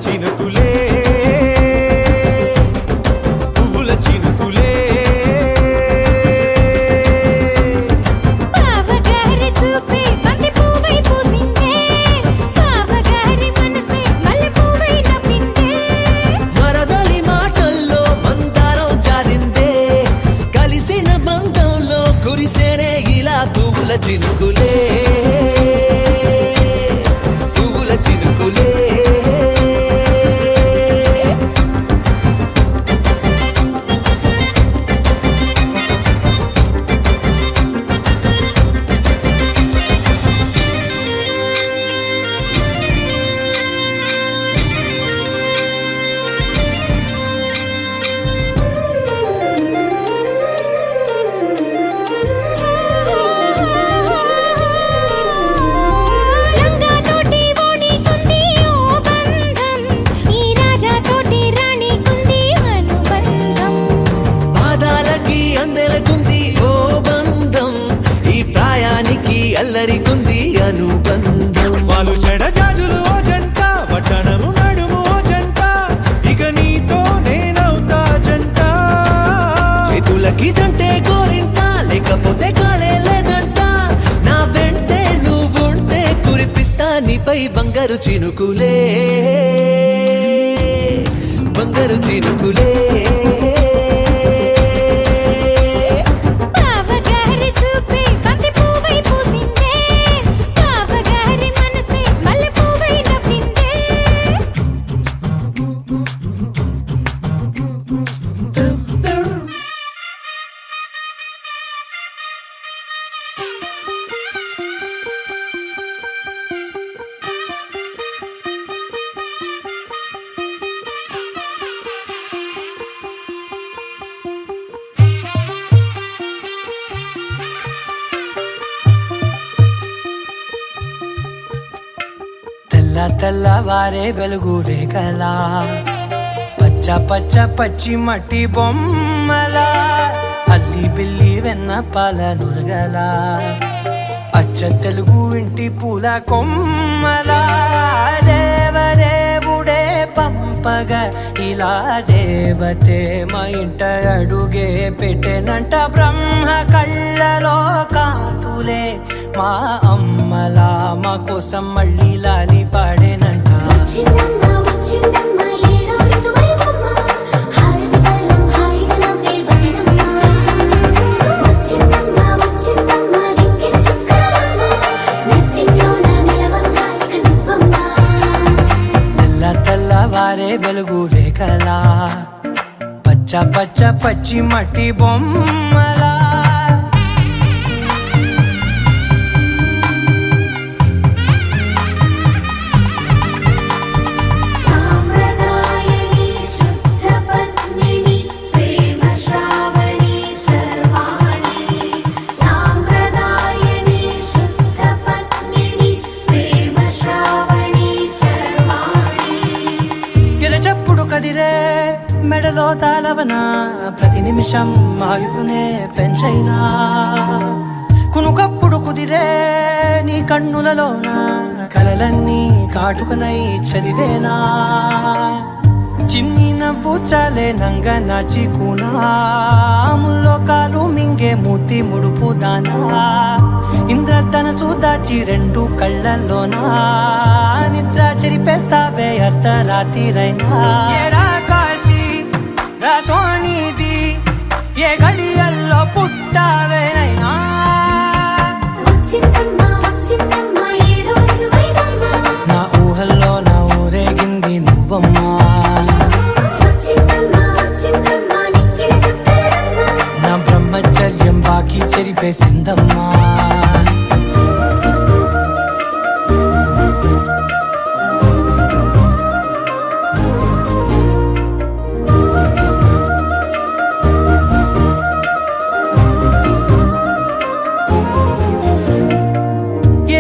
చినుకులే పువ్వుల చినుకులే బావగారి చూపే బంతి పువ్వై పూసిందే బావగారి మనసే మల్లె పువ్వై నవ్విందే మరదలి మాటల్లో మందారం జారిందే కలిసిన బంధంలో కురిసేనే ఇలా పువ్వుల చినుకులే పువ్వుల చినుకులే ఇద్దరికుంది అనుబంధం. వాళ్ళు చెడ జాజులు ఓ జంట, వడ్డనము నడుము ఓ జంట, ఇక నీతో నేనవుతా జంట. చేతులకి జంటే గోరింట, లేకపోతే కాలే లేదంట. నా వెంటే నువ్వుంటే కురిపిస్తా నీపై బంగారు చినుకులే, బంగారు చినుకులే. బావగారి చూపే బంతి పువ్వై పూసిందే, బావగారి మనసే మల్లె పువ్వై నవ్విందే. తెల్ల తెల్లవారే వెలుగు రేఖలా, పచ్చ పచ్చ పచ్చి మట్టి బొమ్మలా, అల్లి బిల్లి వెన్న పాల నురగలా, అచ్చ తెలుగు ఇంటి పూల కొమ్మలా. దేవదేవుడే పంపగా ఇలా దేవతే మా ఇంట అడుగే పెట్టెనంట. బ్రహ్మ కళ్ళలో కాంతులే మా అమ్మలా మా కోసం మళ్ళీ లాలి పాడేనంట. వచ్చిందమ్మ వచ్చిందమ్మ ఏడో ఋతువైవమ్మ, హారతి పళ్ళం హాయిగా నవ్వే వదనమ్మ. వచ్చిందమ్మ వచ్చిందమ్మ దిక్కిన చుక్కలమ్మ, నెట్టింట్లోన నిలవంగా ఇక నువ్వమ్మ. తెల్ల తెల్లవారే వెలుగు రేఖలా, పచ్చ పచ్చ పచ్చి మట్టి బొమ్మలా. సాంప్రదాయని శుద్ధ పద్మిని ప్రేమ శ్రావణి సర్వాణి. సాంప్రదాయని శుద్ధ పద్మిని ప్రేమ శ్రావణి సర్వాణి. ఎరచప్పుడు కదిరే మెడలో తాళవన, ప్రతి నిమిషం ఆయుధునే పెంచైనా. కునుకప్పుడు కుదిరే నీ కన్నులలోన, కలలన్నీ కాటుకనై చదివేనా. చిన్ని నవ్వు చాలే నంగ నాచి కూనాముల్లో కాలు మింగే మూతి ముడుపు దానా. ఇంద్రధనసు దాచి రెండు కళ్ళల్లోనా, నిద్ర చెరిపేస్తావే అర్ధరాత్రిరైనా. ఏడా కాశీ రాసోనిది, ఏ గడియల్లో పుట్టావేనైనా. వచ్చిందమ్మ వచ్చిందమ్మ ఏడో ఋతువైవమ్మ, నా ఊహల్లో నా ఊరేగింది నువ్వమ్మా. వచ్చిందమ్మ వచ్చిందమ్మ నిక్కిన చుక్కలమ్మ. నా బ్రహ్మచర్యం బాకీ చెరిపేసిందమ్మా.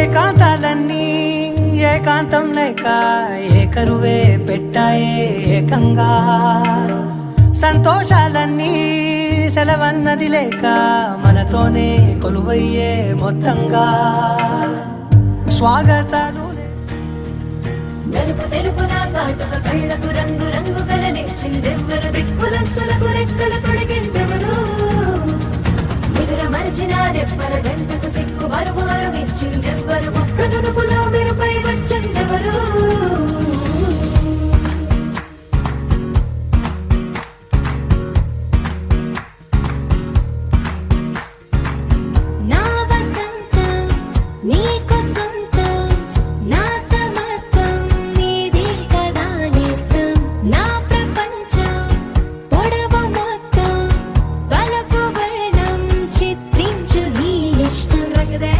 ఏకాంతాలన్నీ ఏకాంతం లేక ఏకరువే పెట్టాయే ఏకంగా. సంతోషాలన్నీ సెలవన్నది లేక మనతోనే కొలువయ్యే మొత్తంగా. స్వాగతాలు నలుపు తెలుపు నా కాటుక కళ్ళకు రంగు రంగు కలనిచ్చిందెవ్వరు, దిక్కులంచులకు రెక్కలు తొడిగిందెవరు. నిదుర మరిచిన రెప్పల జంటకు సిగ్గు మరుమారు ఇచ్చిందెవ్వరు, ఒక్క నునుపులో మెరుపై వచ్చిందెవరు. నా వసంతం నీకు సొంతం, నా సమస్తం నీది కదా నేస్తం. నా ప్రపంచం పొడవు మొత్తం వలపు వర్ణం చిత్రించు నీ ఇష్టం. రగదే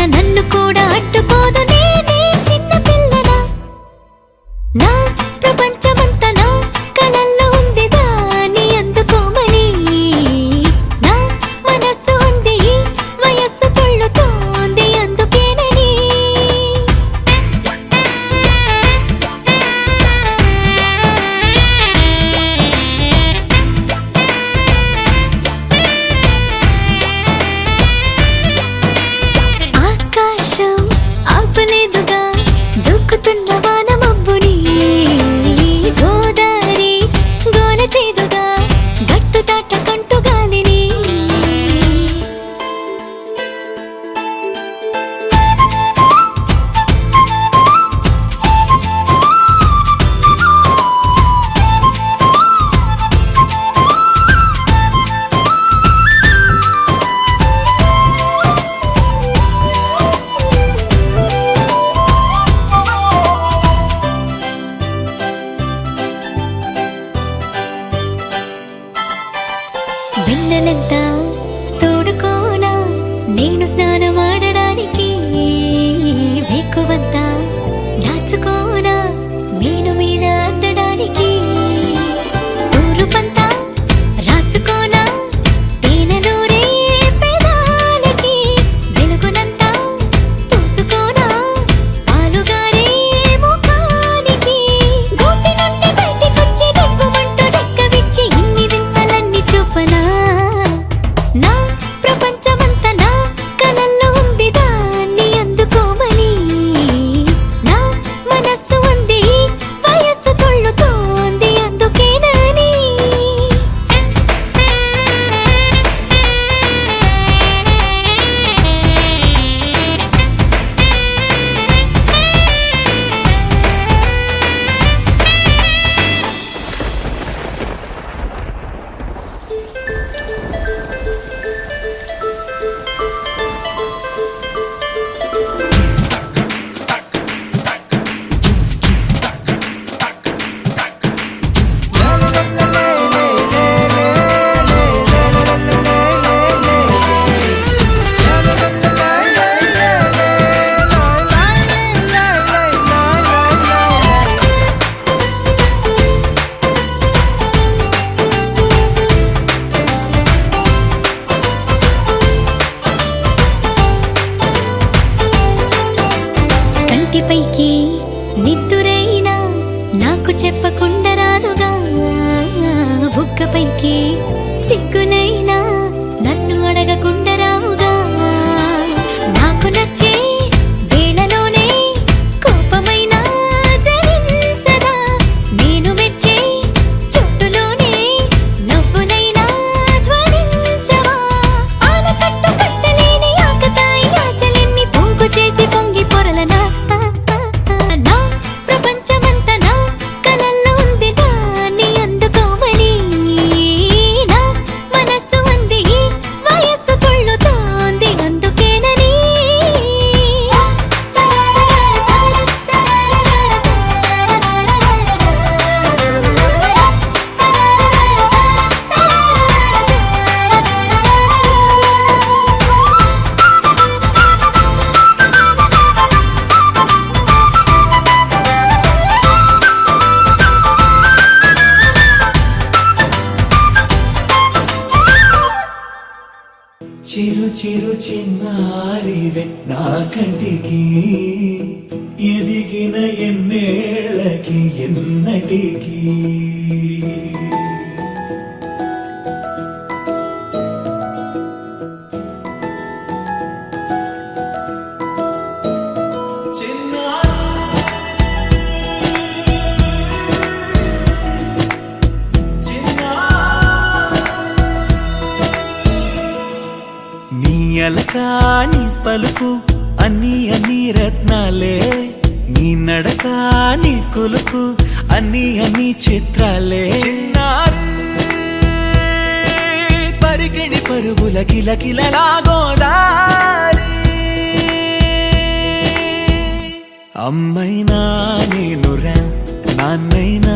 అయినా నన్ను కూడా అడ్డుకోదు నేనే చిన్న పిల్లనా నా ప్రపంచమంతా నా కలల్లో ఉంది దాన్ని అందుకోమని నా మనస్సు ఉంది ఈ వయస్సు కొళ్ళుతోంది అందుకేనని ఆకాశం ఆపలేదుగా దూకుతున్న వాన మబ్బుని గోదారి గోల చేదుగా గట్టు దాటకంటూ గాలిని వెన్నెలంతా తోడుకోనా నేను స్నానమాడడానికి వేకువంతా దాచుకోనా నేను మీద అందడానికి తూరుపంతా రాసుకోనా తేనెలూరే పెదాలకి వెలుగునంతా పూసుకోనా పాలుగారే ముఖానికి గూటి నుండి బయటికొచ్చి రెప్పమంటూ రెక్క విచ్చి ఇన్ని వింతలన్నీ చూపనా నా ప్రపంచమంతా నా కలల్లో ఉంది దాన్ని అందుకోమని నా మనస్సు ఉంది ఈ వయస్సు కొళ్ళుతోంది అందుకేనని కంటిపైకి నిద్దురైనా నాకు చెప్పకుండా రాదుగా బుగ్గపైకి సిగ్గులైనా నన్ను అడగకుండా రావుగా నాకు నచ్చే వేళలోనే కోపమైనా జరించదా నేను మెచ్చే చోటులోనే నవ్వులైనా ధ్వనించవా ఆనకట్టు కట్టలేని ఆకతాయి ఆశలెన్ని పోగు చేసి పొంగి పొరలనా నా ప్రపంచమంతా నా కలల్లో ఉంది దాన్ని అందుకోమని నా మనస్సు ఉంది ఈ వయస్సు కొళ్ళుతోంది అందుకేనని చిరు చిరు చిన్నారివే నా కంటికి ఎదిగిన ఎన్నేళ్ళకి ఎన్నటికి నీ అలకా నీ పలుకు అన్ని అన్ని రత్నాలే నీ నడక నీ కొలుకు అన్ని చిత్రాలే చిన్నారు పరికిణి పరుగుల కిలకిలలా గోదారి అమ్మైనా నేనురా నాన్నైనా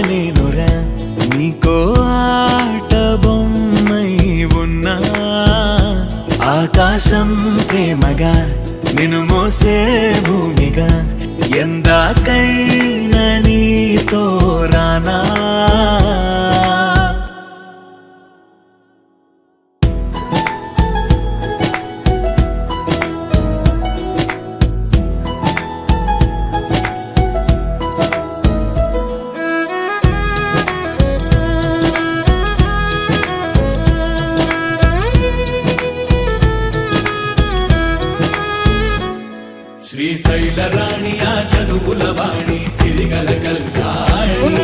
నేనురా నీకో ఆట బొమ్మై ఉన్నా ఆకాశం ప్రేమగా నిన్ను మోసే భూమిగా ఎందాకైనా నీతో రానా శ్రీశైల రాణి ఆ చదువుల వాణి సిరిగల కళ్యాణి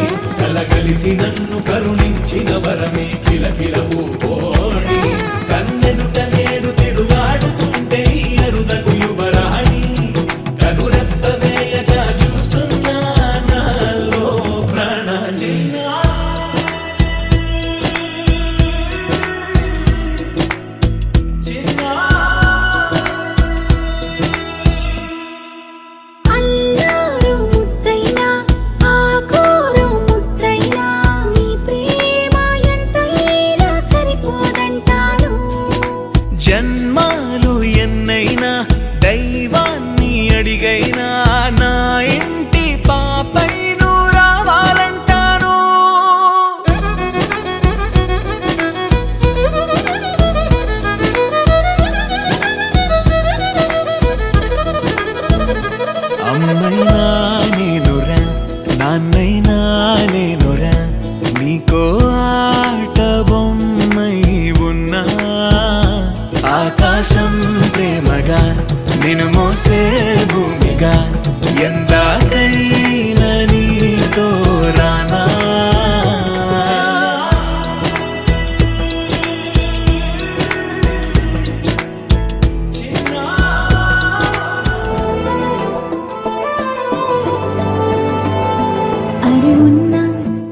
కలగలిసి నన్ను కరుణించిన వరమే కిలకిల పూకోణి కన్నెదుట నేడు తిరుగాడుతుంటే అరుదకు యువరాణి కనురెప్ప వేయక చూస్తున్నా నాలో ప్రాణ అల్లారు ముద్దైనా ఆకోరు ముద్దైనా నీ ప్రేమ ఎంతైనా సరిపోదంటాను జన్మాలు ఎన్నైనా దైవాన్ని అడిగైనా నా ఇంటి పాపై నువ్వు రావాలంటాను అమ్మైనా నేనురా నాన్నైనా నేనురా నీకో ఆట బొమ్మై ఉన్నా ఆకాశం ప్రేమగా నిన్ను మోసే భూమిగా ఎందాకైనా నీతో రానా అరి ఉన్నా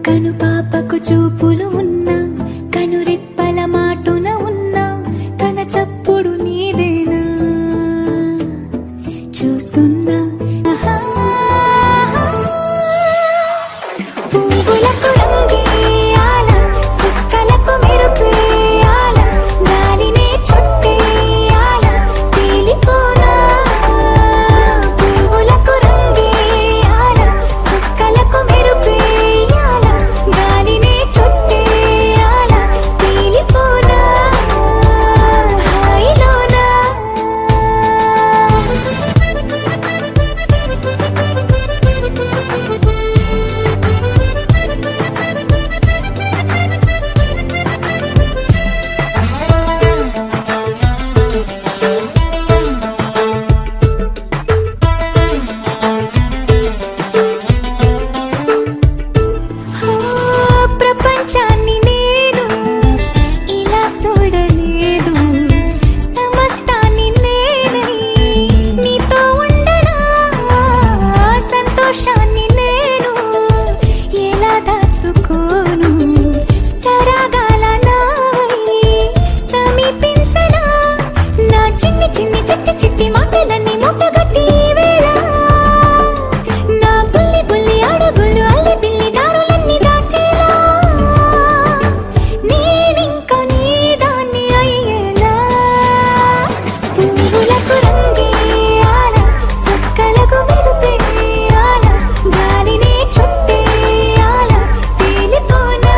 కను పాపకు చూపులు ఉన్నా కను రెప్పల మాటున ఉన్నా తన చప్పుడు నీదేనా చూస్తున్నా ఆహా. పువ్వులకు రంగేయాల చుక్కలకు మెరుపేయాల గాలినే చుట్టేయాల తేలిపోనా పువ్వులకు రంగేయాల చుక్కలకు మెరుపేయాల గాలినే చుట్టేయాల తేలిపోనా హాయిలోనా ప్రపంచాన్ని నేను ఇలా చూడలేదు సమస్తాన్ని నేనై నీతో ఉండనా సంతోషాన్ని నేను ఎలా దాచుకోను సరాగాల నావై సమీపించనా నా చిన్ని చిన్ని చిట్టి చిట్టి మాటలన్నీ మూటగట్టి ఈ వేళ నా బుల్లి బుల్లి అడుగులు అల్లి బిల్లి దారులన్నీ దాటేలా నేనింక నీ దాన్ని అయ్యేలా పువ్వులకు రంగేయాల చుక్కలకు మెరుపేయాల గాలినే చుట్టేయాల తేలిపోనా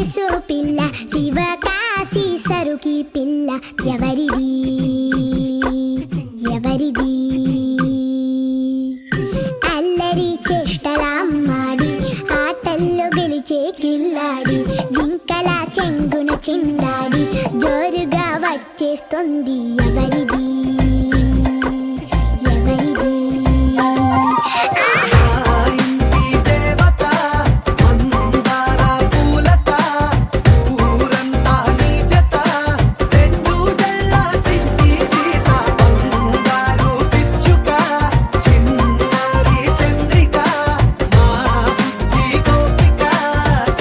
వయసు పిల్ల శివకాశి సరుకి పిల్ల ఎవరిది ఎవరిది అల్లరి చేష్టలామ్మాడి ఆటల్లో గెలిచే కిల్లాడి జింకల చెంగున చిందాడి జోరుగా వచ్చేస్తుంది ఎవరిది ఎవరిది ఇంటి దేవత మందార పూలత ఊరంతా నీ జత రెండు జల్ల చిట్టి సీత బంగారు పిచ్చుక చిన్నారి చంద్రిక మా బుజ్జి గోపిక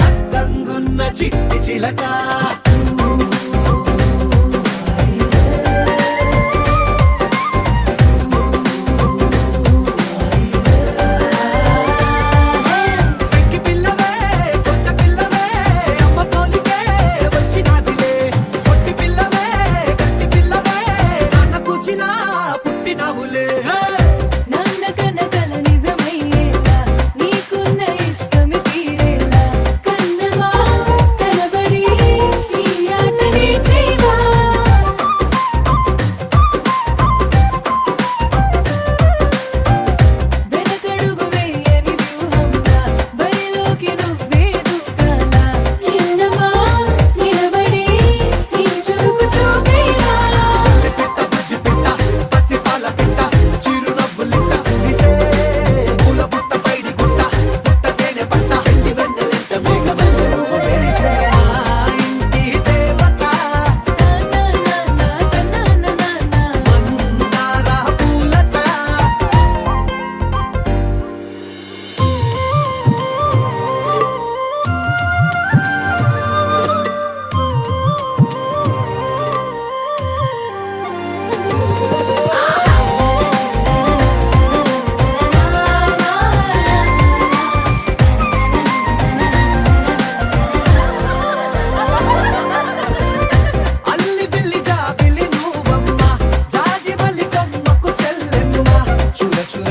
సక్కంగున్న చిట్టి చిలక పెంకి పిల్లవే కొత్త పిల్లవే అమ్మ పోలికే వచ్చినాదిలే పొట్టి పిల్లవే గట్టి పిల్లవే నాన్న కూచిలా పుట్టినావులే నాన్న కనకల నిజమయ్యేలా నీకున్న ఇష్టమి తీరేలా కన్నవా కనబడి ఈ ఆటనే చేయవా వెనకడుగు వేయని వ్యూహంలా బరిలోకి నువ్వే దుఃఖాలా చిన్నవా నిలబడి నీ చురుకు చూపేలా పిట్ట బుజ్జి పిట్ట పసిపాల పిట్ట చిరునవ్వులిట్ట కురిసే పూల బుట్ట పైడి గుట్ట పుట్ట తేనె పట్ట ఎండి వెన్నెలెంట మేఘమల్లె నువ్వు మెరిసే ఆ ఇంటి దేవత మందార పూలత అల్లి బిల్లి జాబిలి నువ్వమ్మ జాజి మల్లి కొమ్మకు చెల్లెమ్మ చూడ చూడ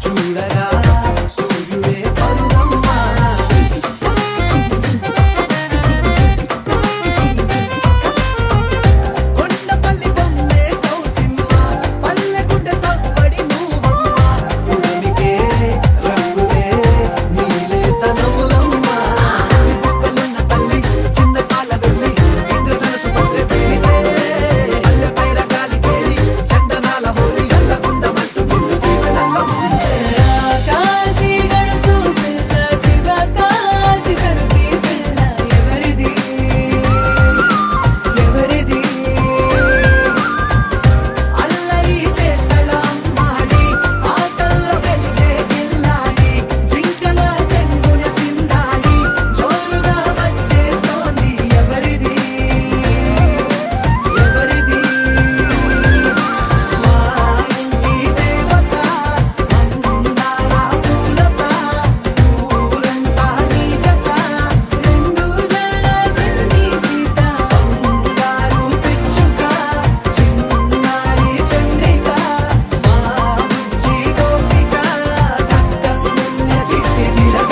చూడగా సూర్యుడే పరువమ్మ కొండపల్లి బొమ్మే కౌసిమ్మ పల్లెగుడ్డ సవ్వడి నువ్వమ్మ ఉడమికే రంగులే నీలేత నవ్వులమ్మ బుక్కలున్న తల్లి చిన్న పాల వెళ్ళి ఇంద్రధనుసు పల్లె వేసే పల్లె పైర గాలి తేలి చందనాల హోలీ చల్లగుండమంటూ నిన్ను జీవనల్ల ముంచే కాశీ గడుసు పిల్ల శివ కాశీ సరుకి పిల్ల ఎవరిది ఎవరిది అల్లరి చేష్టల అమ్మాడి ఆటల్లో గెలిచే గిల్లాడి జింకల చెంగున చిందాడి జోరుగా వచ్చేస్తోంది ఎవరిది ఎవరిది మా ఇంటి దేవత మందార పూలత ఊరంతా నీ జత రెండు జల్ల చండి సీత బంగారు పిచ్చుక చిన్నారి చంద్రిక మా బుజ్జి గోపిక సక్కంగున్న చిట్టి చిలక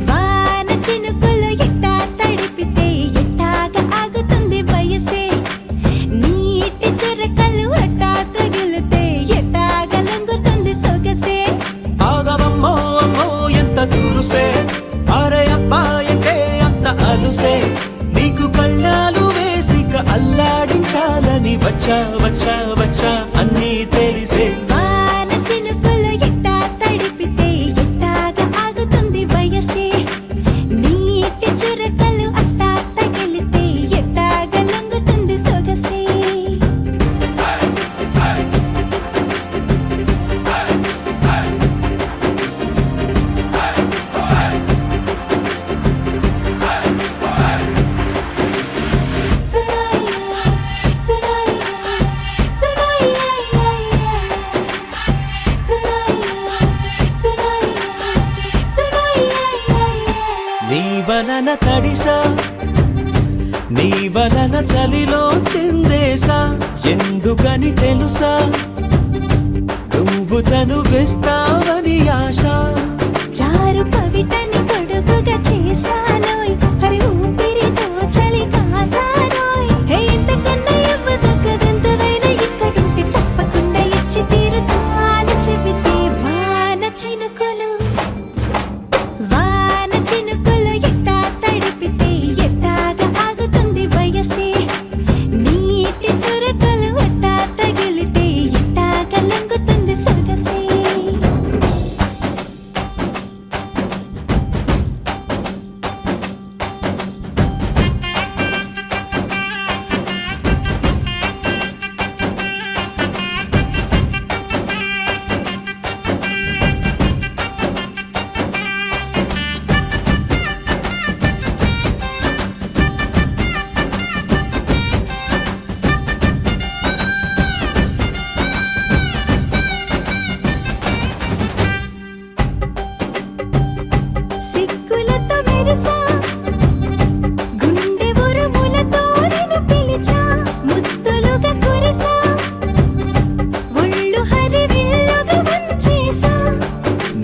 వాన చినుకులు ఎట్టా తడిపితే ఎట్టాగా ఆగుతుంది వయసే నీటి చురకలు అట్టా తగిలితే ఎట్టాగా లొంగుతుంది సొగసే ఆగవమ్మో అమ్మో ఎంత దూరుసే అరే అబ్బాయంటే అంత అలుసే నీకు కళ్ళాలు వేసిక అల్లాడించాలని వచ్చా వచ్చా వచ్చా అన్నీ తెలిసే వాన చినుకులు ఎట్టా తడిపితే ఎట్టాగా ఆగుతుంది వయసే నీటి చురకలు అట్టా తగిలితే ఎట్టాగా లొంగుతుంది సొగసే సడాయి సడాయి సడాయి తడిసా నీ వలన చలిలో చిందేసా ఎందుకని తెలుసా నువ్వు చనువిస్తావని ఆశ చారు పవిటని కొడుకుగా చేశానోయ్ హరి ఊపిరితో చలి కాసానోయ్ హే ఇంతకన్నా ఇవ్వదగ్గదెంతదైనా ఇక్కడుంటే తప్పకుండా ఇచ్చి తీరుతాను చెబితే వాన చినుకులు ఎట్టా తడిపితే ఎట్టాగా ఆగుతుంది వయసే నీటి చురకలు ఎట్టా తగిలితే ఎట్టాగా లొంగుతుంది సొగసే సిగ్గులతో మెరిసా గుండె ఉరుములతో నిన్ను పిలిచా ముద్దులుగా కురిసా ఒళ్ళు హరివిల్లుగా వంచేసా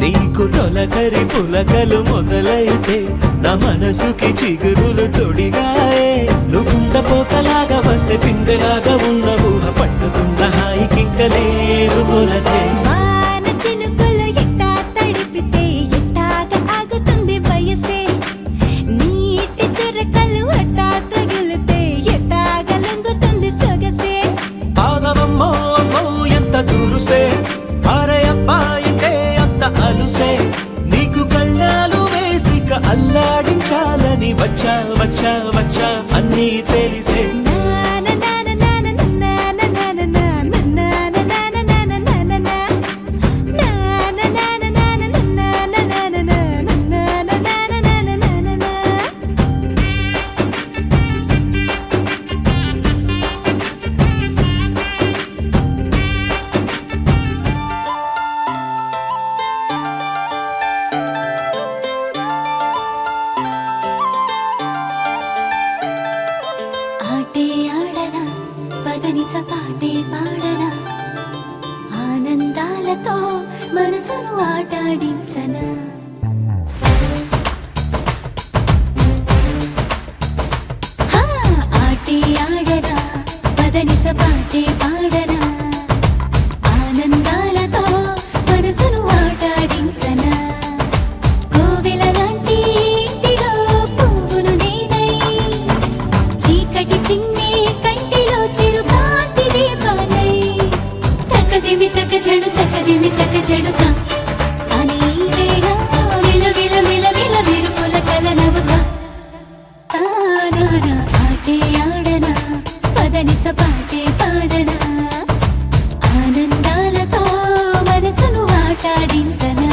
నీకు తొలకరి పులకలు మొదలైతే నా మనసుకి చిగురులు తొడిగాయే నువ్వుండపోతలాగా వస్తే పిందెలాగా ఉన్న ఊహ పట్టుకున్న హాయికింక లేదు కొలతే వాన చినుకులు ఎట్టా తడిపితే ఎట్టాగా ఆగుతుంది వయసే నీటి చురకలు ఎట్టా తగిలితే ఎట్టాగా లొంగుతుంది సొగసే ఆగవమ్మో అమ్మో ఎంత దూరుసే ఆరే అబ్బాయితే అంత అలుసే నీకు కళ్ళాలు వేసిక అల్లాడించాలని వచ్చా వచ్చా వచ్చా అన్నీ తెలిసే ఆటే ఆడనా పదనిస పాటే పాడనా ఆనందాలతో మనసును ఆటాడించనా హా, ఆటే ఆడనా పదనిస పాటే పాడనా ఆనందాలతో మనసును ఆటాడించనా కోవెల లాంటి ఇంటిలో పువ్వును నేనై చీకటి చిన్ని కంటిలో చిరుకాంతి దీపాలై తకదిమి తక జడుతా అని వేళ విల విల విల విల విరుపుల కలనవుతా తానానా ఆటే ఆడనా పదనిస పాటే పాడనా ఆనందాలతో మనసును ఆటాడించనా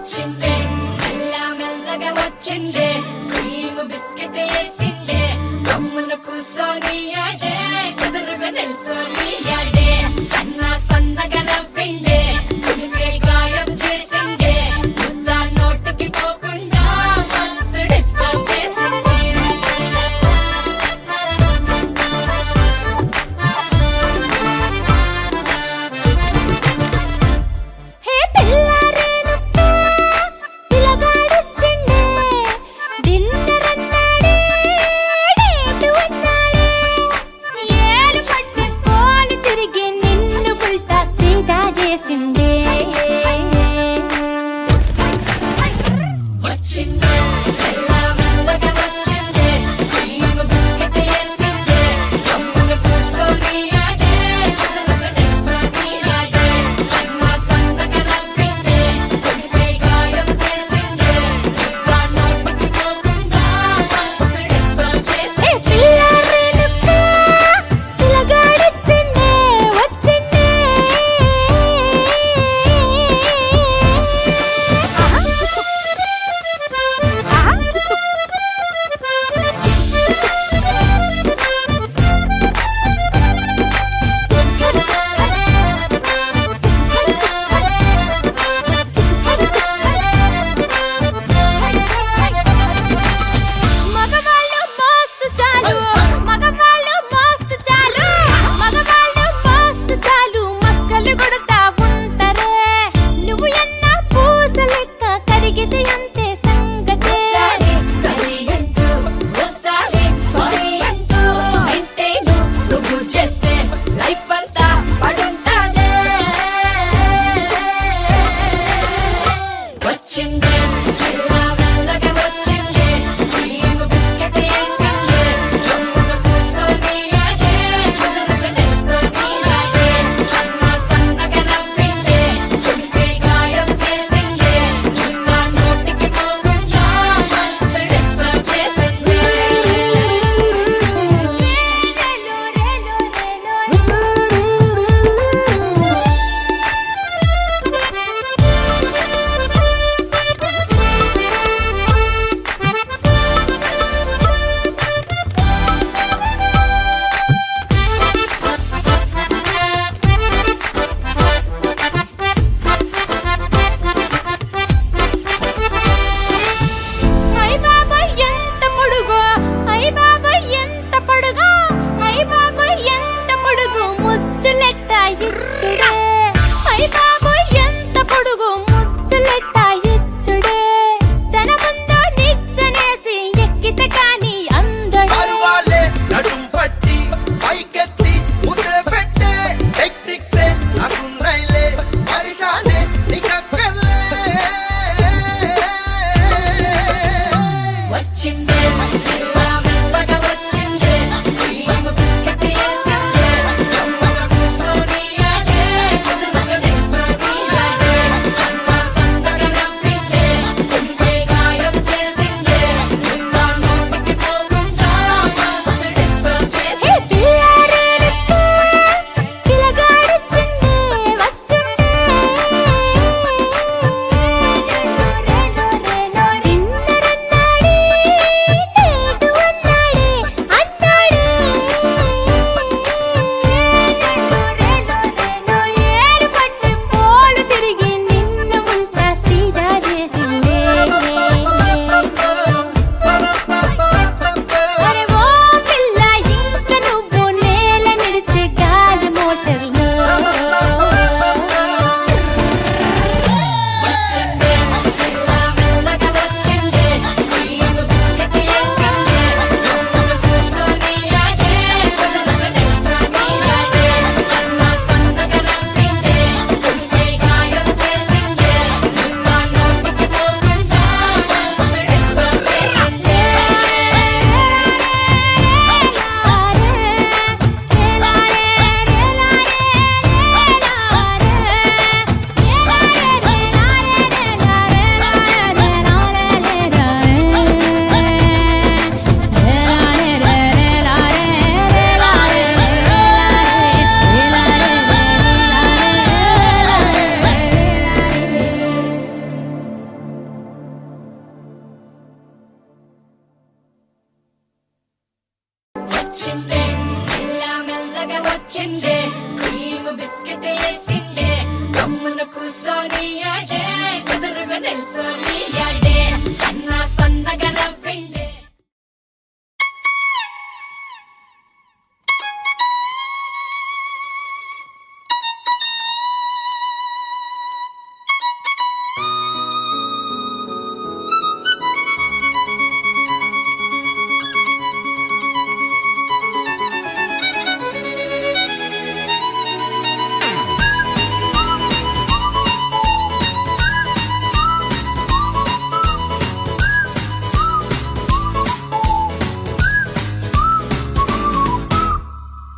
వచ్చిందే మెల్ల మెల్లగా వచ్చిందే క్రీమ్ బిస్కెట్ వేసిందే గమ్మున కూసోని ఆడే కుదురుగా నిల్సోని ఆడే సన్న సన్నగా నవ్విందే కుడికే గాయం చేసిందే ముద్ద నోటికి పోకుండా మస్తు డిస్టర్బ్ చేసిందే హే పిల్లారేనుక్క పిలగాడొచ్చిండే డిన్నర్ అన్నాడే డేటు అన్నాడే ఏలు పట్టుకొని తిరిగి నిన్ను ఉల్టా సీదా చేసిందే వచ్చిందే మెల్ల మెల్లగా వచ్చిందే క్రీమ్ బిస్కెట్ వేసిందే గమ్మున కూసోని ఆడే కుదురుగా నిల్సోని ఆడే సన్న సన్నగా నవ్విందే కుడిపై గాయం చేసిందే ముద్ద నోటికి పోకుండా మస్తు డిస్టర్బ్ హే చేసిందే పిల్లారేనుక్క పిలగాడొచ్చిండే వచ్చిండే మగవాళ్ళు మస్తు చాలు మగవాళ్ళు మస్తు చాలు మగవాళ్ళు మస్తు చాలు మస్కలు కొడతా ఉంటారే నువ్వు ఎన్న పూస లెక్క కడిగితే అంతే సంగతే సారీ సారీ అంటూ ఓసారి సారీ అంటూ అంటే నువ్వు చేస్తే లైఫ్ అంతా పడుంటాడే వచ్చిందే మెల్ల మెల్లగా వచ్చిందే క్రీమ్ బిస్కెట్ వేసిందే జమ్మున కూసోని ఆడే కుదురుగా నిల్సోని ఆడే సన్న సన్నగా నవ్విందే కుడిపై గాయం చేసిందే ముద్ద నోటికి పోకుండా మస్తు డిస్టర్బ్ చేసిందే వచ్చిందే మెల్ల మెల్లగా వచ్చిందే క్రీమ్ బిస్కెట్ వేసిందే గమ్మున కూసోని ఆడే ఎదురుగా నిల్సోని ఆడే సన్న సన్నగా నవ్విండే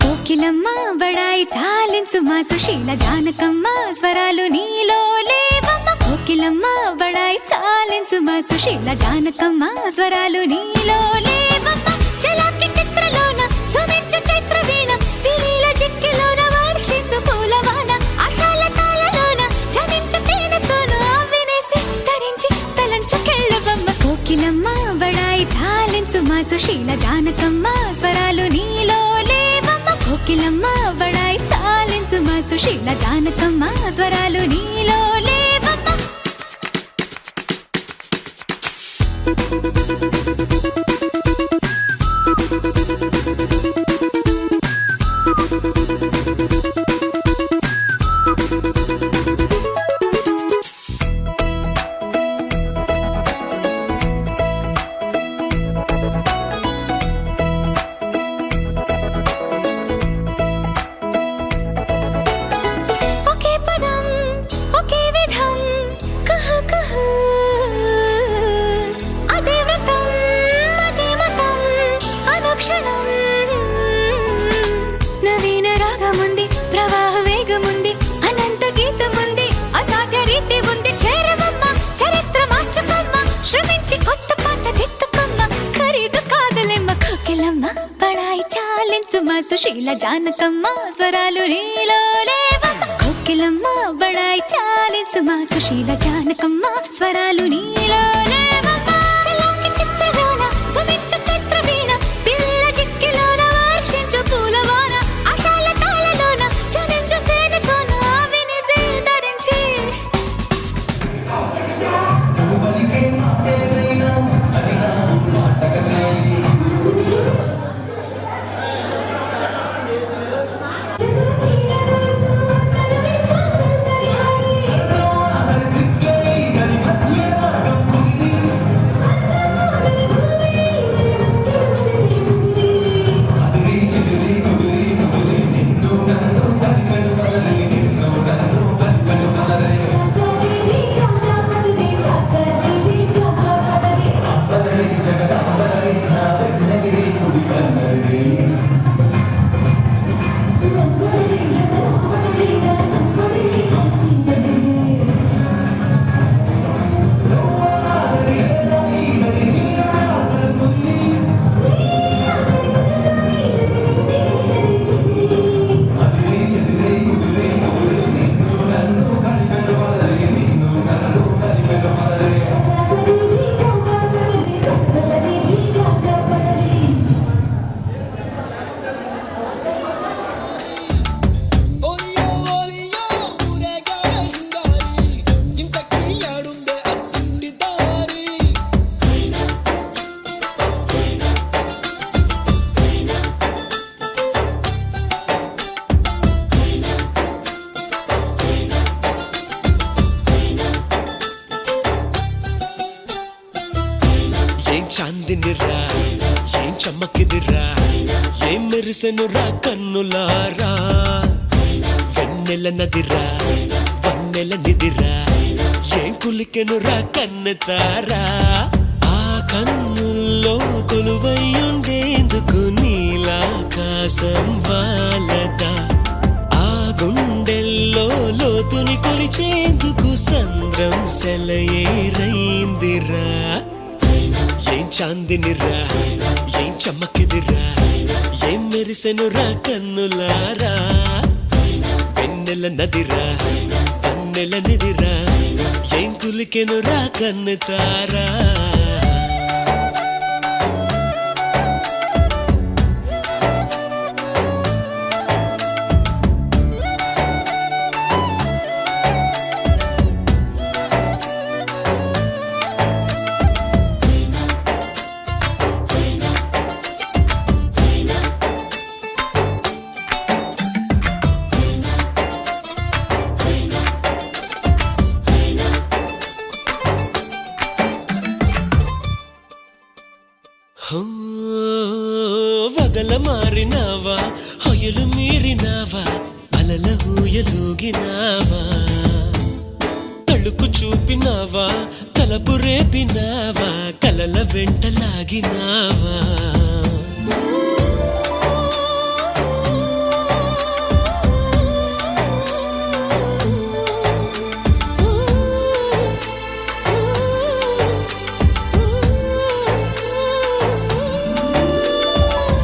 కోకిలమ్మ బడాయి చాలించు మా సుశీల జానకమ్మ స్వరాలు నీలో లేవమ్మ కోకిలమ్మ బడాయి చాలించు మా సుశీల జానకమ్మ స్వరాలు నీలో లేవమ్మ చలాకి చిత్రలోన సుమించు చైత్ర వీణ విలీల జిక్కిలోన వర్షించు పూలవాన ఆశాల తాళలోన జనించు తేనె సోను వినేసి ధరించి తలంచు కెళ్ళవమ్మ కోకిలమ్మ బడాయి చాలించు మా సుశీల జానకమ్మ స్వరాలు నీలో లేవమ్మ కోకిలమ్మ బడాయి చాలించు మా సుశీల జానకమ్మ స్వరాలు నీలో లేవమ్మ ఒకే పదం ఒకే విధం కహ కహ అదే వ్రతం అదే మతం అనుక్షణం నవీన రాగముంది ప్రవాహ వేగముంది అనంత గీతముంది అసాధ్య రీతి ఉంది చేరవమ్మ చరిత్ర మార్చుకమ్మ శ్రమించి కొత్త పాట దిద్దుకమ్మ ఖరీదు కాదులేమ్మ కోకిలమ్మ బడాయి చాలించు మా సుశీల జానకమ్మ స్వరాలు నీలో లేవమ్మ కోకిలమ్మ బడాయి చాలించు మా సుశీల జానకమ్మ స్వరాలు నీలో లేవమ్మ చలాకి చిత్రలోన సుమించు చైత్ర వీణ పిల్ల జిక్కిలోన వర్షించు పూలవాన ఆశాల తాళలోన జనించు తేనె సోన వినేసి ధరించి చాందినిరా ఏం చమ్మకిదిరా ఏం మెరిసెనురా కన్నులారా వెన్నెల నదిరా వన్నెల నిదిరా ఏం కులికెనురా కన్నెతారా ఆ కన్నుల్లో కొలువయ్యుండేందుకు నీలాకాశం వాలదా ఆ గుండెల్లో లోతుని కొలిచేందుకు సంద్రం సెలయేరైందిరా ఏం చాందినిరా ఏం చమ్మకిదిరా ఏం మెరిసెనురా కన్నులారా వెన్నెల నదిరా వన్నెల నిదిరా ఏం కులికెనురా కన్నెతారా హో, వగల మారినావా హొయలు మీరినావా అలల ఊయలూగినావా తళుకు చూపినావా తలపు రేపినావా కలల వెంట లాగినావా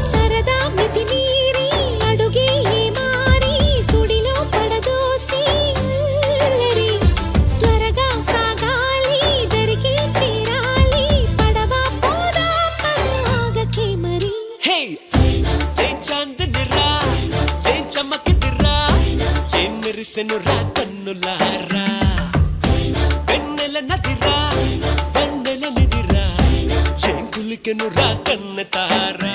సరదా మితి మీరి అడుగే మారి సుడిలో పడదోసి అల్లరి త్వరగా సాగాలి దరికి చేరాలి పడవ పోదా ఆగకే మరి హే ఏ చాందనిరా ఏ చమకిదిరా ఏ మెరిసెను రా కన్నులారా వెన్నెల నదిరా వెన్నెల నిదిరా ఏం కులికెను రా కన్న తారా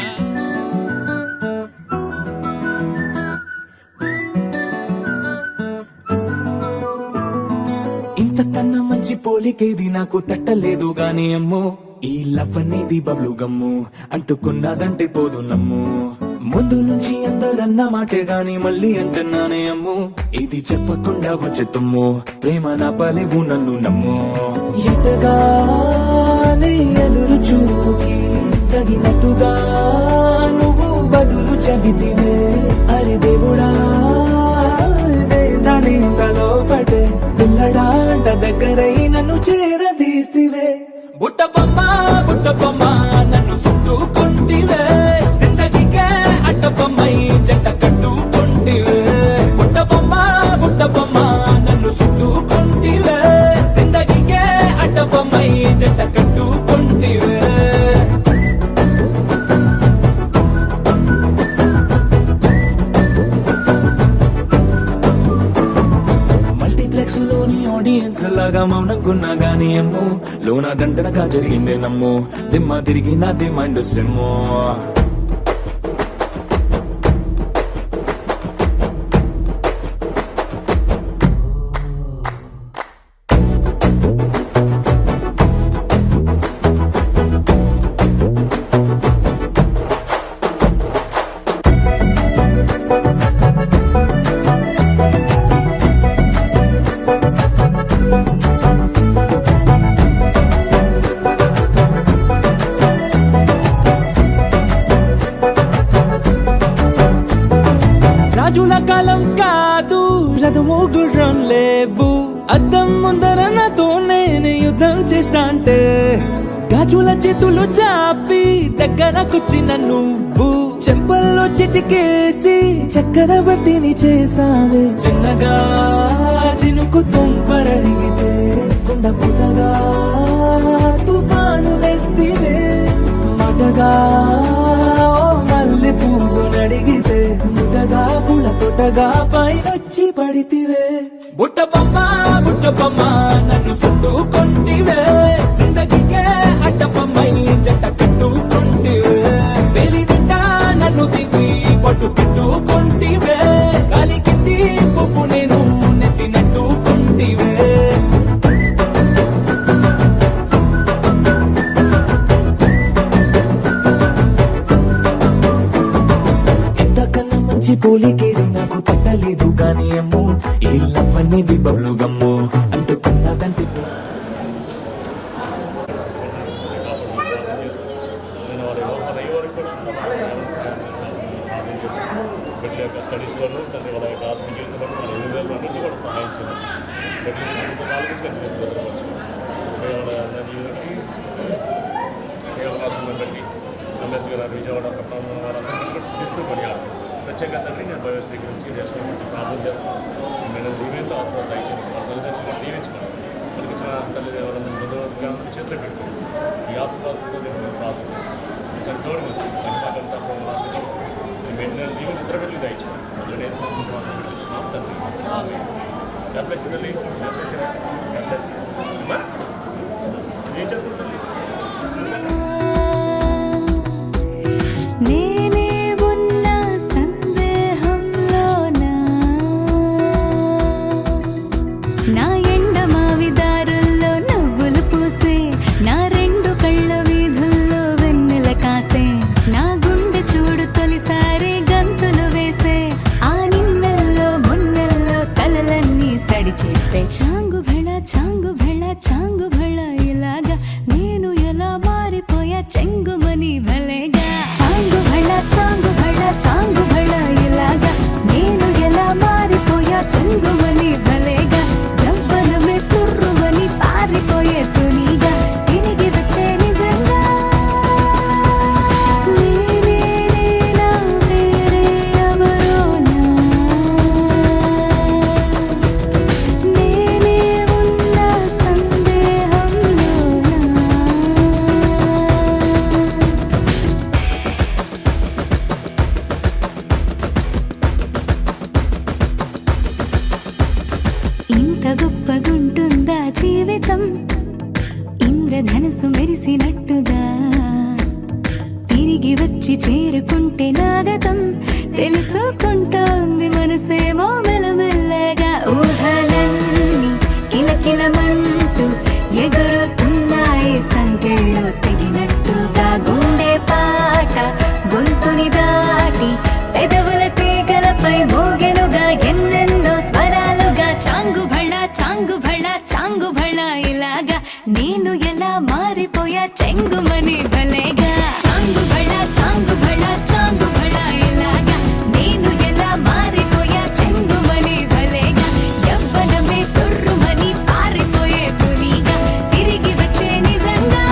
ఇంతకన్నా మంచి పోలికేది నాకు తట్టలేదు గాని అమ్మో ఈ లవ్ అనేది బబ్లు గమ్ము అంటుకున్నదంటే పోదు నమ్ము ముందు నుంచి అందరన్న మాటే గాని మళ్ళీ అంటున్నానే అమ్ము ఇది చెప్పకుండా వచ్చే తుమ్ము ప్రేమ నా పలేవు నన్ను నమ్ము ఎటగానే ఎదురు చూపుకి తగినట్టుగా నువ్వు బదులు చెబితివే అరే దేవుడా దాని తలో పడే పిల్లడాంట దగ్గరై నన్ను చేరదీస్తివే బుట్ట బొమ్మ నన్ను చుట్టుకుంటివే జిందగీకే అట్ట బొమ్మై జంట కట్టుకుంటివే బుట్ట బొమ్మ నన్ను చుట్టుకుంటివే జిందగీకే అట్ట బొమ్మై జంట కట్టుకుంటివే మల్టీప్లెక్స్ లోని ఆడియన్స్ లాగా మౌనంకున్నా గానీ అమ్ము లోన దండనగా జరిగిందే నమ్ము దిమ్మ తిరిగి నాది మైండ్ సిమ్ము రాజుల కాలం కాదు రథము గుర్రం లేవు అద్దం ముందర నాతో నేను యుద్ధం చేస్తా అంటే గాజుల చేతులు చాపి దగ్గరకొచ్చిన నువ్వు చెంపల్లో చిటికేసి చక్రవర్తిని చేసావే చిన్నగా చినుకు తుంపరడిగితే కొండ పుటగా తుఫాను తెస్తివే మాటగా మల్లె పువ్వు నడిగితే ముదగా పుల తొటగా పైనొచ్చి పడితివే బుట్ట బొమ్మ నన్ను చుట్టుకుంటివే జిందగీకే అడ్డ బొమ్మై జంట కట్టుకుంటివే వేలి నిండా నన్ను తీసి పట్టు పెట్టుకుంటివే గాలి కింది పువ్వు నేను నెట్టినట్టుకుంటివే ఇంతకన్నా మంచి పోలికేది నాకు తట్టలేదు గాని అమ్ము ఈ లవ్ అనేది బబ్లు గమ్ము అంటుకున్నదంటే నేను వాళ్ళ అయ్యే వరకు కూడా బిడ్డల యొక్క స్టడీస్లోనూ తండ్రి వాళ్ళ యొక్క ఆత్మ జీవితంలో వాళ్ళ ఎదుగుదలలో అన్నింటినీ కూడా సహాయం చేయాలి బిడ్డలు కాలం నుంచి మంచి చేసి భద్రపరచు వాళ్ళ జీవితానికి సేవలాసం బట్టి అంబేద్కర్ గారు విజయవాడ పట్టణంలో వారందరినీ కూడా శిస్తూ కొనియాలి ప్రత్యేక తండ్రి నేను భవిష్యత్ స్వీకరించి దేశంలో ప్రార్థన చేస్తాను నేను దీవెనలో ఆస్పత్రి దయచేయండి వాళ్ళ తల్లిదండ్రులు కూడా దీవించుకోండి వాళ్ళకి ఇచ్చిన తల్లి దేవాలయం చేతిలో పెట్టుకోండి ఈ ఆశీర్వాదంతో నేను ప్రార్థన చేస్తాను ఈ సంతోషం వచ్చి పనిపాకం తప్పకుండా నేను దీవెన నిద్ర పెట్టి దయచేయండి అందులో నేస్తున్నాం తండ్రి గర్భేసింది ఏం చదువుతుంది నేనే ఉన్న సందేహంలోనా నా ఎండ మావిదారుల్లో నవ్వులు పూసే నా రెండు కళ్ళ వీధుల్లో వెన్నెల కాసే మనసు మెరిసినట్టుగా తిరిగి వచ్చి చేరుకుంటే నాగతం తెలుసుకుంటోంది మనసేమో మెల్లమెల్లగా ఊహలన్నీ కిలకిలమంటూ ఎగురుతున్నాయి సంకెళ్ళు తెగినట్టుగా గుండె పాట గొంతుని దాటి పెదవుల తీగలపై మోగెనుగా ఎన్నెన్నో స్వరాలుగా చాంగు భళ చాంగు భళ ఇలాగా నేను ఎలా మారిపోయా చెంగుమని భలేగా చాంగు భళ ఇలాగా నేను ఎలా మారిపోయా చెంగుమని భలేగా యవ్వనమే తుర్రుమని పారిపోయే తునిగా తిరిగి వచ్చే నిజంగా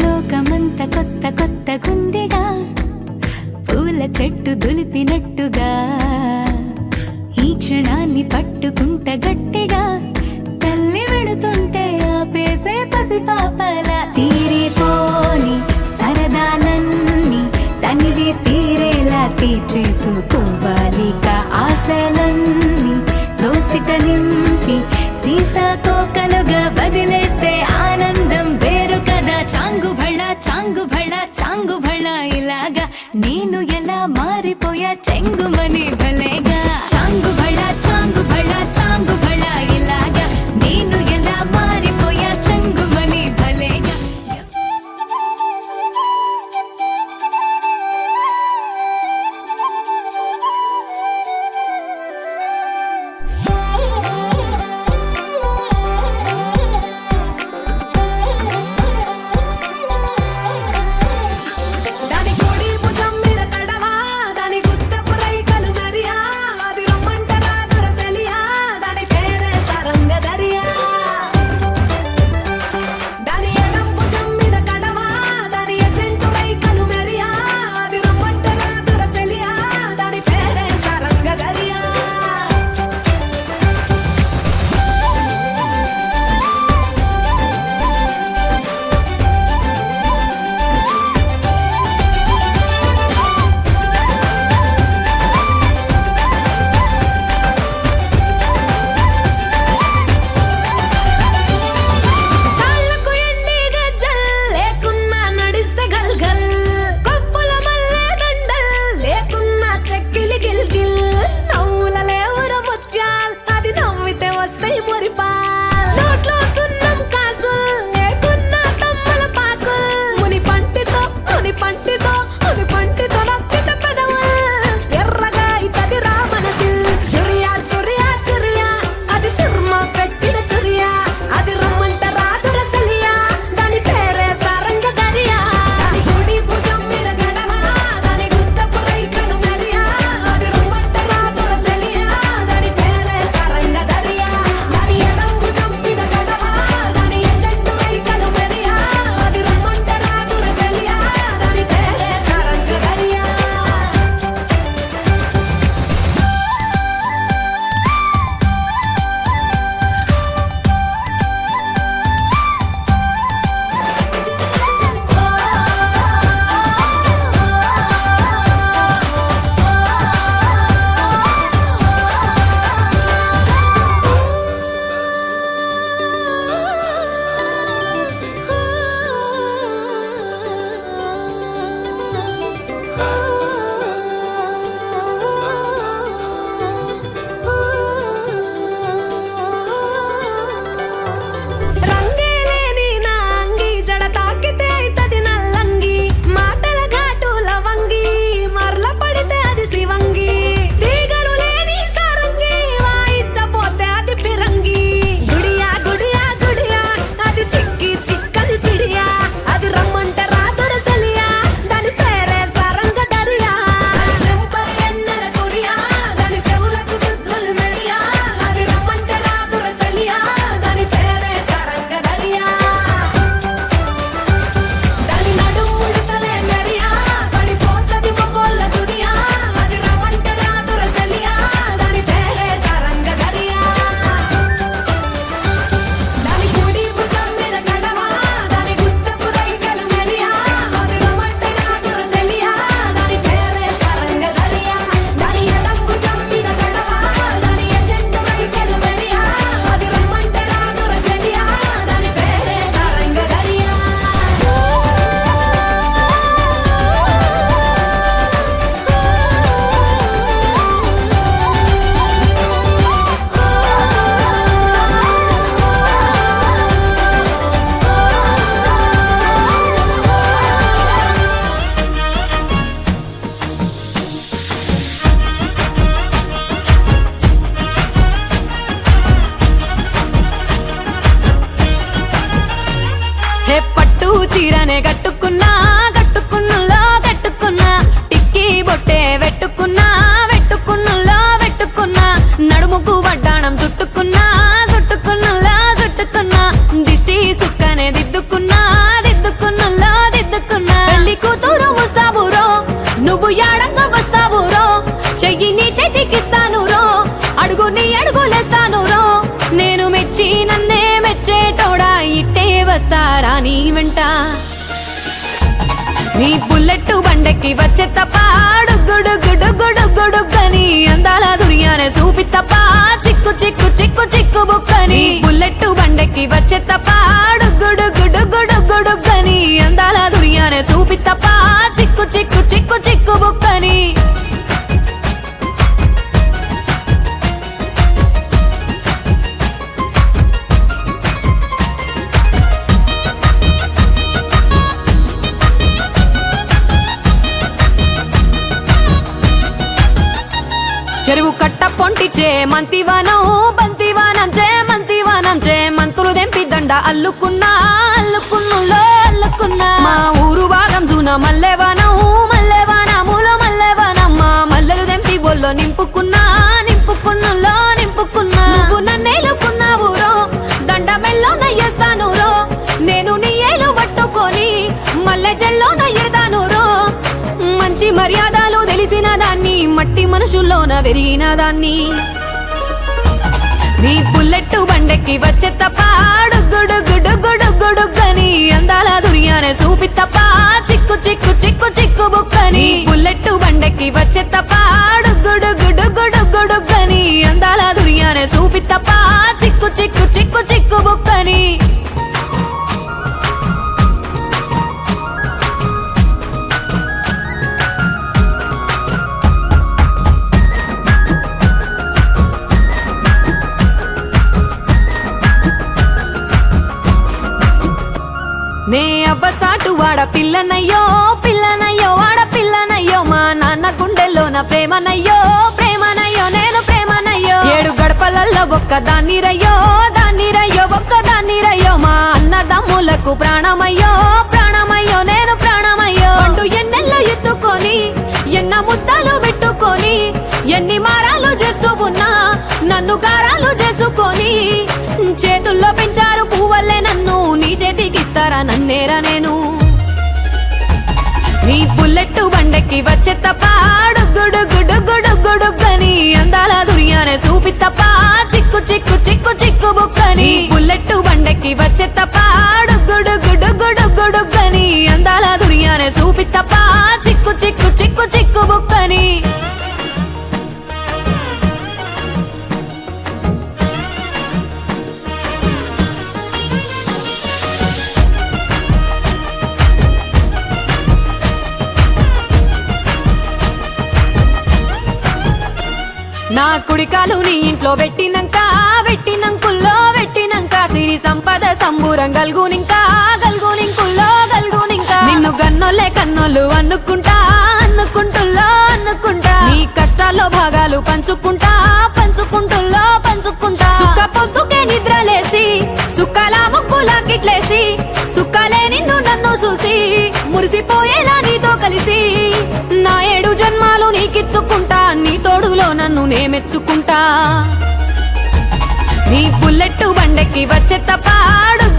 లోకమంత కొత్త గుందిగా పూల చెట్టు దులిపినట్టుగా ఈ క్షణాన్ని పట్టుకుంట గట్టిగా తల్లి వెడుతుంటే ఆపేసే పసిపాపలా తీరిపోని సరదాలన్నీ తనివి తీరేలా తీర్చేసుకోవాలిక ఆశలన్నీ దోసిట నింపి సీతాకోకలుగా వదిలేస్తే ఆనందం వేరు కదా చాంగు భళ ఇలాగా నేను ఎలా మారిపోయా చెంగుమని భలేగా చాంగు భళ ఇలాగా నేను ఎలా మారిపోయా చెంగుమని భలేగా ఏ పట్టు చీరనే కట్టుకున్నా కట్టుకున్నులో కట్టుకున్నా టిక్కీ బొట్టే వెట్టుకున్నా వెట్టుకున్నులో వెట్టుకున్నా నడుముకు వడ్డాణం చుట్టుకున్నా చుట్టుకున్నులో చుట్టుకున్నా దిష్టి సుక్కనే దిద్దుకున్నా దిద్దుకున్నులో దిద్దుకున్నా పెళ్లి కూతురు వస్తావురో నువ్వు యాడంగా వస్తావురో చెయ్యి నీ చేతికిస్తాను రో అడుగు నీ అడుగులేస్తాను రో నేను మెచ్చి నన్నే మెచ్చేటోడా ఇట్టే వస్తారా నీ వెంట నీ బుల్లెట్ బండెక్కి వచ్చే తప్ప గుడుగుడుగుడుగుడుగుడుగని అందాల దుర్యానే చూపి తప్ప చిక్కు చిక్కు చిక్కు చిక్కు బుక్కని బుల్లెట్ బండెక్కి వచ్చే తప్ప గుడుగుడుగుడుగుడుగని అందాల దుర్యానే చూపి తప్ప చిక్కు చిక్కు చిక్కు చిక్కు బుక్కని చెరువు కట్ట పొంటిచే మంతివానం బంతివానం చే మంతివానం చే మంతులు దెంపి దండ అల్లుకున్నా అల్లుకున్నులో అల్లుకున్నా మా ఊరు భాగం జూన మల్లెవానం మల్లెవానములో మల్లెవానం మా మల్లెలు దెంపి బొల్లో నింపుకున్నా నింపుకున్నులో నింపుకున్నా నువ్వు నన్నేలుకున్నావు రో దండ మెల్లో నయ్యేస్తాను రో నేను నీ ఏలు పట్టుకొని మల్లె జల్లో నయ్యేదాను రో మంచి మర్యాదలు తెలిసిన దాన్ని మట్టి మనుషుల్లోన వెరిగిన దాన్ని నీ బుల్లెట్ బండెక్కి వచ్చే తప్ప గుడుగుడుగుడుగుడుగని అందాల దుర్యానే చూపి తప్ప చిక్కు చిక్కు చిక్కు చిక్కు బుక్కని బుల్లెట్ బండెక్కి వచ్చే తప్ప గుడుగుడుగుడుగుడుగని అందాల దుర్యానే చూపి తప్ప చిక్కు చిక్కు చిక్కు చిక్కు బుక్కని నే అవ్వసాటు వాడ పిల్లనయ్యో పిల్లనయ్యో వాడ పిల్లనయ్యో మా నాన్న గుండెల్లోన ప్రేమనయ్యో ప్రేమనయ్యో నేను ప్రేమనయ్యో 7 గడపలల్లో ఒక్క దాన్ని రయ్యో ఒక్క దాన్ని రయ్యో మా అన్నదమ్ములకు ప్రాణమయ్యో ప్రాణమయ్యో నేను ప్రాణమయ్యో అంటూ ఎన్నెల్లో ఎత్తుకొని ఎన్న ముద్దలు పెట్టుకొని ఎన్ని మారాలు చేస్తూ ఉన్నా నన్ను గారాలు చేసుకొని చేతుల్లో పెంచారు పువ్వల్లే నన్ను నీ చేతికిస్తారా నన్నేరా నేను నీ బుల్లెట్ బండెక్కి వచ్చే తప్ప గుడుగుడుగుడుగుడుగని అందాల దుర్యానే చూపి తప్ప చిక్కు చిక్కు చిక్కు చిక్కు బుక్కని బుల్లెట్ బండెక్కి వచ్చే తప్ప గుడుగుడుగుడుగుడుగని అందాల దుర్యానే చూపి తప్ప చిక్కు చిక్కు చిక్కు చిక్కు బుక్కని నా కుడికాలు నీ ఇంట్లో పెట్టినంకుల్లో పెట్టినంక సిరి సంపద సంబూరం గల్గునింకుల్లో నిన్ను గన్నోలే కన్నోలు అనుకుంటుల్లో నీ కష్టాల్లో భాగాలు పంచుకుంటుల్లో సుక్క పొద్దుకే నిద్రలేసి సుక్కల ముక్కులా కిట్లేసి సుక్కలే నిన్ను నన్ను చూసి మురిసిపోయేలా నీతో కలిసి నా 7 జన్మాలు నీకిచ్చుకుంటా నీ తోడులో నన్ను నే మెచ్చుకుంటా నీ బుల్లెట్ బండెక్కి వచ్చే తప్ప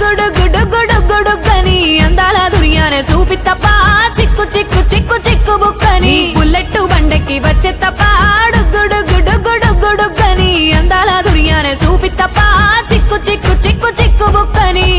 గుడుగుడుగుడుగుడుగని అందాల దుర్యానే చూపి తప్ప చిక్కు చిక్కు చిక్కు చిక్కు బుక్కని బుల్లెట్ బండెక్కి వచ్చే తప్ప గుడుగుడుగుడుగుడుగని అందాల దుర్యానే చూపి తప్ప చిక్కు చిక్కు చిక్కు చిక్కు బుక్కని